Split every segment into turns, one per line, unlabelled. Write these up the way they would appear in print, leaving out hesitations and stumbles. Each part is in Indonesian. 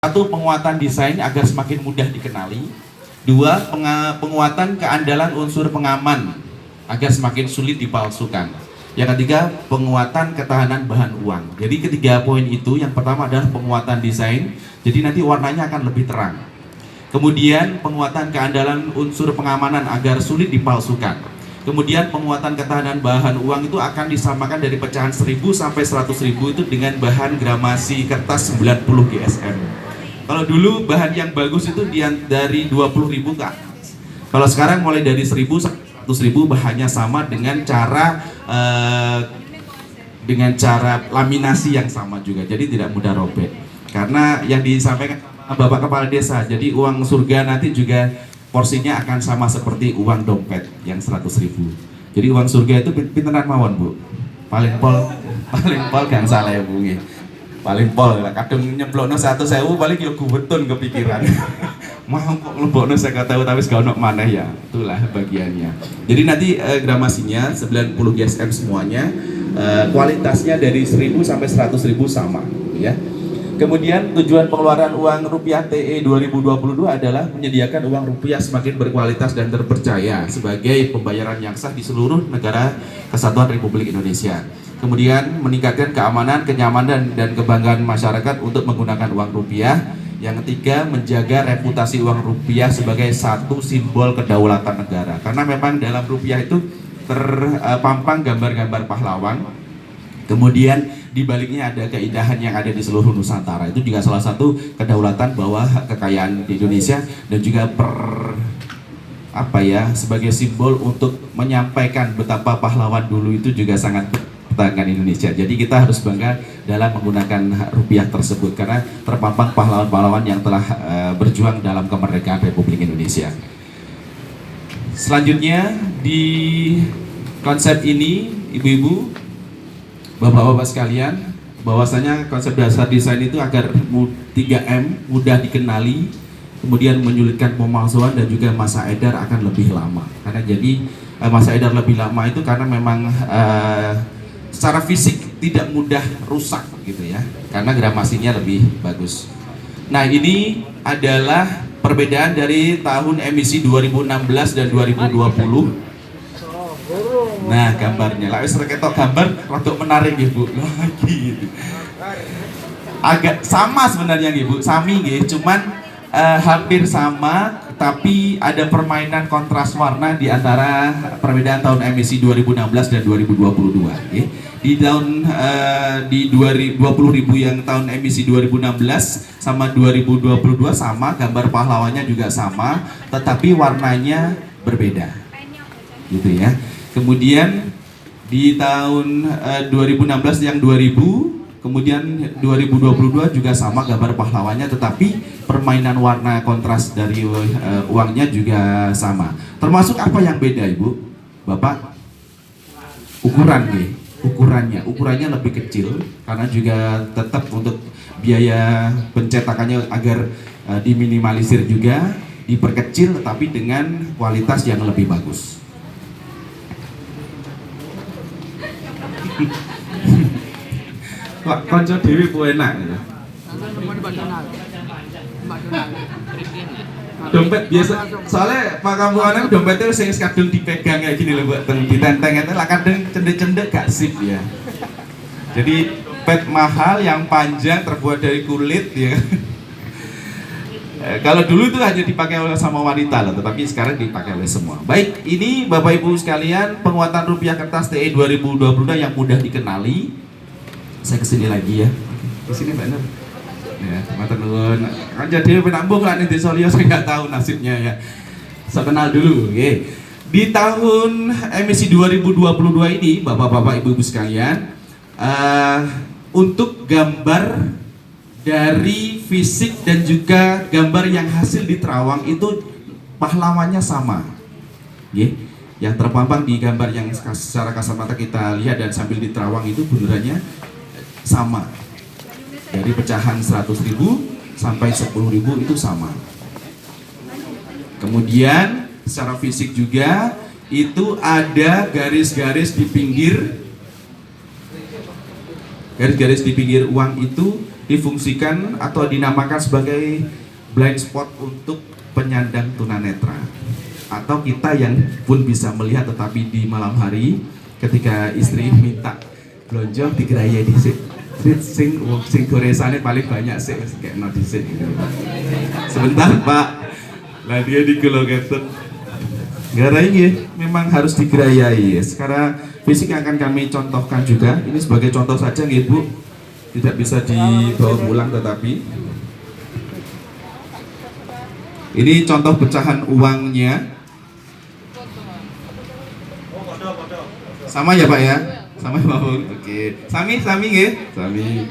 Satu, penguatan desain agar semakin mudah dikenali. Dua, penguatan keandalan unsur pengaman agar semakin sulit dipalsukan. Yang ketiga, penguatan ketahanan bahan uang. Jadi ketiga poin itu, yang pertama adalah penguatan desain, jadi nanti warnanya akan lebih terang. Kemudian penguatan keandalan unsur pengamanan agar sulit dipalsukan. Kemudian penguatan ketahanan bahan uang itu akan disamakan dari pecahan 1000 sampai 100.000 itu dengan bahan gramasi kertas 90 GSM. Kalau dulu bahan yang bagus itu dari 20.000 ke atas. Kalau sekarang mulai dari 1000 sampai 100.000 bahannya sama dengan cara laminasi yang sama juga. Jadi tidak mudah robek. Karena yang disampaikan Bapak Kepala Desa, jadi uang surga nanti juga porsinya akan sama seperti uang dompet yang 100.000. Jadi uang surga itu pinteran mawon, Bu. Paling pol kan salah ya, Bu. Paling pol kadang nyemplokno 100.000 paling yo guwetun kepikiran. Mau kok nglebokno 50.000 tapi gak ono maneh ya. Itulah bagiannya. Jadi nanti gramasinya 90 GSM semuanya, kualitasnya dari 1000 sampai 100.000 sama, ya. Kemudian tujuan pengeluaran uang rupiah TE 2022 adalah menyediakan uang rupiah semakin berkualitas dan terpercaya sebagai pembayaran yang sah di seluruh negara Kesatuan Republik Indonesia. Kemudian meningkatkan keamanan, kenyamanan, dan kebanggaan masyarakat untuk menggunakan uang rupiah. Yang ketiga, menjaga reputasi uang rupiah sebagai satu simbol kedaulatan negara. Karena memang dalam rupiah itu terpampang gambar-gambar pahlawan. Kemudian di baliknya ada keindahan yang ada di seluruh Nusantara. Itu juga salah satu kedaulatan bahwa kekayaan di Indonesia, dan juga sebagai simbol untuk menyampaikan betapa pahlawan dulu itu juga sangat pertahankan Indonesia. Jadi kita harus bangga dalam menggunakan rupiah tersebut karena terpampang pahlawan-pahlawan yang telah berjuang dalam kemerdekaan Republik Indonesia. Selanjutnya di konsep ini, ibu-ibu, bapak-bapak sekalian, bahwasanya konsep dasar desain itu agar 3M mudah dikenali, kemudian menyulitkan pemalsuan, dan juga masa edar akan lebih lama. Karena jadi masa edar lebih lama itu karena memang secara fisik tidak mudah rusak gitu ya, karena gramasinya lebih bagus. Nah, ini adalah perbedaan dari tahun emisi 2016 dan 2020. Nah, gambarnya lah wis ketok gambar rada menarik nggih, Bu. Lagi gitu. Agak sama sebenarnya nggih, Bu. Sami nggih, cuman hampir sama, tapi ada permainan kontras warna di antara perbedaan tahun emisi 2016 dan 2022 nggih. Di tahun di 20.000 yang tahun emisi 2016 sama 2022 sama, gambar pahlawannya juga sama, tetapi warnanya berbeda. Gitu ya. Kemudian di tahun 2016 yang 2000, kemudian 2022 juga sama gambar pahlawannya, tetapi permainan warna kontras dari uangnya juga sama. Termasuk apa yang beda, Ibu? Bapak? Ukurannya lebih kecil karena juga tetap untuk biaya pencetakannya agar diminimalisir juga, diperkecil tetapi dengan kualitas yang lebih bagus. Konco dewi ku enak ya. Dompet biasa, soalnya Pak Kampungan dompetnya sing kadung dipegang kayak gini loh, buat ditenteng itu lah, kadang cendek-cendek gak sip ya. Jadi dompet mahal yang panjang terbuat dari kulit ya. Kalau dulu itu hanya dipakai oleh sama wanita loh, tetapi sekarang dipakai oleh semua. Baik, ini Bapak Ibu sekalian, penguatan rupiah kertas TE 2022 yang mudah dikenali. Saya kesini lagi ya. Kesini benar. Ya, teman-teman nuwun. Kan jadi penambung lah nih di Solio, saya nggak tahu nasibnya ya. Saya kenal dulu. Oke. Di tahun emisi 2022 ini, Bapak-bapak Ibu-ibu sekalian, untuk gambar dari fisik dan juga gambar yang hasil di terawang itu pahlawannya sama, yang terpampang di gambar yang secara kasat mata kita lihat dan sambil di terawang itu bundarannya sama, dari pecahan 100.000 sampai 10.000 itu sama. Kemudian secara fisik juga itu ada garis-garis di pinggir uang itu difungsikan atau dinamakan sebagai blind spot untuk penyandang tunanetra atau kita yang pun bisa melihat tetapi di malam hari ketika istri minta blonjo digeraya dhisik sing goresane paling banyak sih kayak no dhisik gitu. Sebentar Pak, lah dia digolongkan gerai memang harus digerayai. Sekarang fisik akan kami contohkan juga. Ini sebagai contoh saja nggih Bu, tidak bisa dibawa pulang tetapi ini contoh pecahan uangnya. Sama ya Pak ya? Sama ya Pak? Oke. Sami nggih? Sami.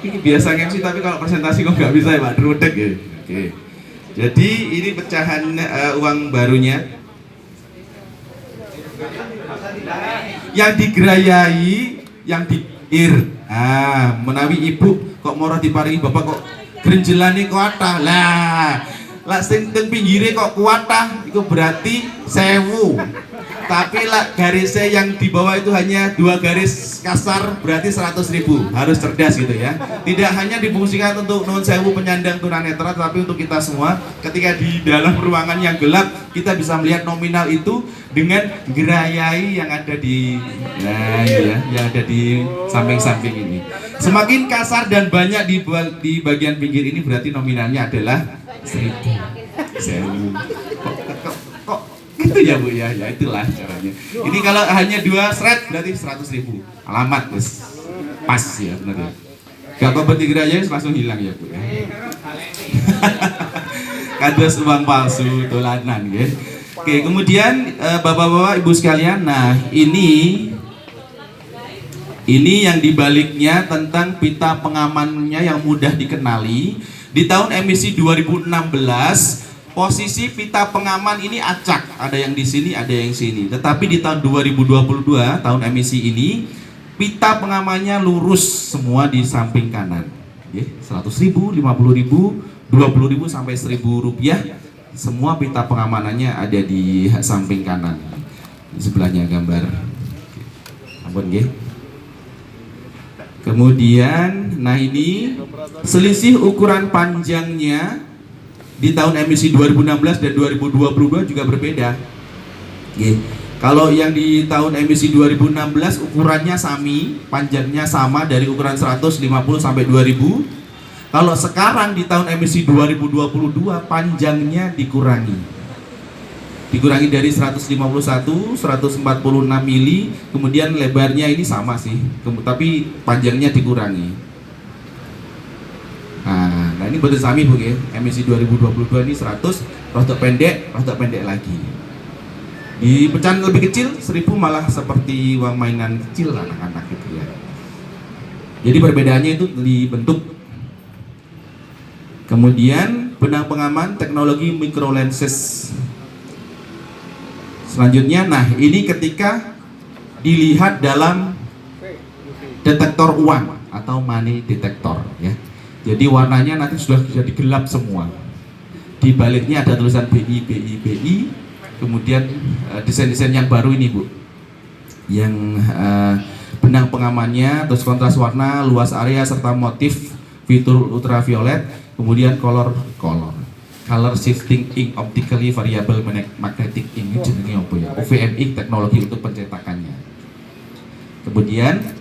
Ini biasa MC tapi kalau presentasi kok nggak bisa ya Pak? Drudek ya. Oke. Jadi ini pecahan uang barunya. Yang digerayai, yang diir. Menawi ibu kok moro diparingi bapak kok grenjelane kuatah. Lah sing teng pinggire kok kuatah itu berarti 1000. Tapi lah garisnya yang di bawah itu hanya 2 garis kasar berarti 100.000. Harus cerdas gitu ya. Tidak hanya difungsikan untuk nuwun sewu penyandang tunanetra, tapi untuk kita semua ketika di dalam ruangan yang gelap kita bisa melihat nominal itu dengan gerayai yang ada di yang ada di samping-samping ini. Semakin kasar dan banyak di bagian pinggir ini berarti nominalnya adalah 1000. Kok gitu ya Bu ya? Ya itulah caranya. Ini kalau hanya 2 shred berarti 100.000. Alamat Mas. Pas ya benar ya. Gak apa-apa digerayai langsung hilang ya Bu ya. Kados uang palsu dolanan ya. Oke, kemudian Bapak-bapak Ibu sekalian, nah ini yang dibaliknya tentang pita pengamannya yang mudah dikenali. Di tahun emisi 2016 posisi pita pengaman ini acak, ada yang di sini, ada yang sini. Tetapi di tahun 2022, tahun emisi ini, pita pengamannya lurus semua di samping kanan. 100.000, 50.000, 20.000 sampai 1.000 rupiah. Semua pita pengamanannya ada di samping kanan. Di sebelahnya gambar. Ampun nggih. Kemudian, nah ini selisih ukuran panjangnya di tahun emisi 2016 dan 2022 juga berbeda. Kalau yang di tahun emisi 2016 ukurannya sami, panjangnya sama dari ukuran 150 sampai 2000. Kalau sekarang di tahun emisi 2022 panjangnya dikurangi dari 151, 146 mili, kemudian lebarnya ini sama sih, tapi panjangnya dikurangi. Nah ini betul sami Bu ya, emisi 2022 ini 100, rada pendek lagi. Di pecahan lebih kecil 1000 malah seperti uang mainan kecil anak-anak gitu ya. Jadi perbedaannya itu di bentuk. Kemudian benang pengaman teknologi micro lenses. Selanjutnya, nah ini ketika dilihat dalam detektor uang atau money detector ya. Jadi warnanya nanti sudah jadi gelap semua. Di baliknya ada tulisan BI. Kemudian desain-desain yang baru ini Bu, yang benang pengamannya, terus kontras warna, luas area serta motif, fitur ultraviolet, kemudian color shifting ink optically variable magnetic ink, ini jenenge apa ya? OVM ink teknologi untuk pencetakannya. Kemudian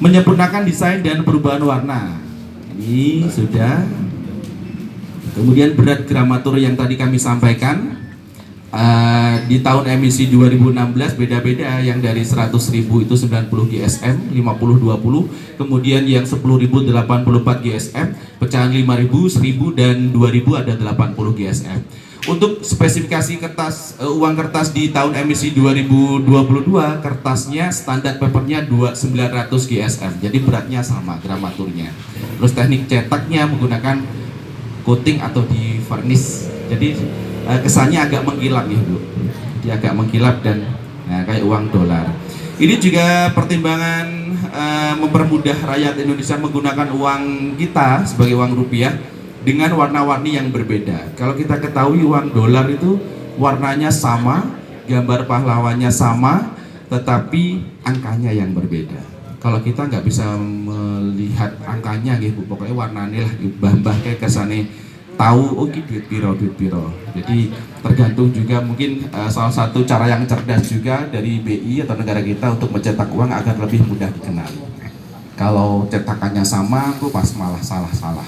menyempurnakan desain dan perubahan warna. Ini sudah. Kemudian berat gramatur yang tadi kami sampaikan di tahun emisi 2016 beda-beda, yang dari 100.000 itu 90 GSM, 50-20, kemudian yang 10.000 84 GSM, pecahan 5.000, 1.000 dan 2.000 ada 80 GSM. Untuk spesifikasi uang kertas di tahun emisi 2022, kertasnya standar papernya 900 GSM, jadi beratnya sama gramaturnya. Terus teknik cetaknya menggunakan coating atau di varnish, jadi kesannya agak mengkilap ya Bu, dia agak mengkilap dan kayak uang dolar. Ini juga pertimbangan mempermudah rakyat Indonesia menggunakan uang kita sebagai uang rupiah dengan warna-warni yang berbeda. Kalau kita ketahui uang dolar itu warnanya sama, gambar pahlawannya sama, tetapi angkanya yang berbeda. Kalau kita nggak bisa melihat angkanya gitu, pokoknya warnanya lah mbah-mbah kayak kesane tahu oh ini duit piro. Jadi tergantung juga mungkin salah satu cara yang cerdas juga dari BI atau negara kita untuk mencetak uang agar lebih mudah dikenali. Kalau cetakannya sama tuh pas malah salah-salah.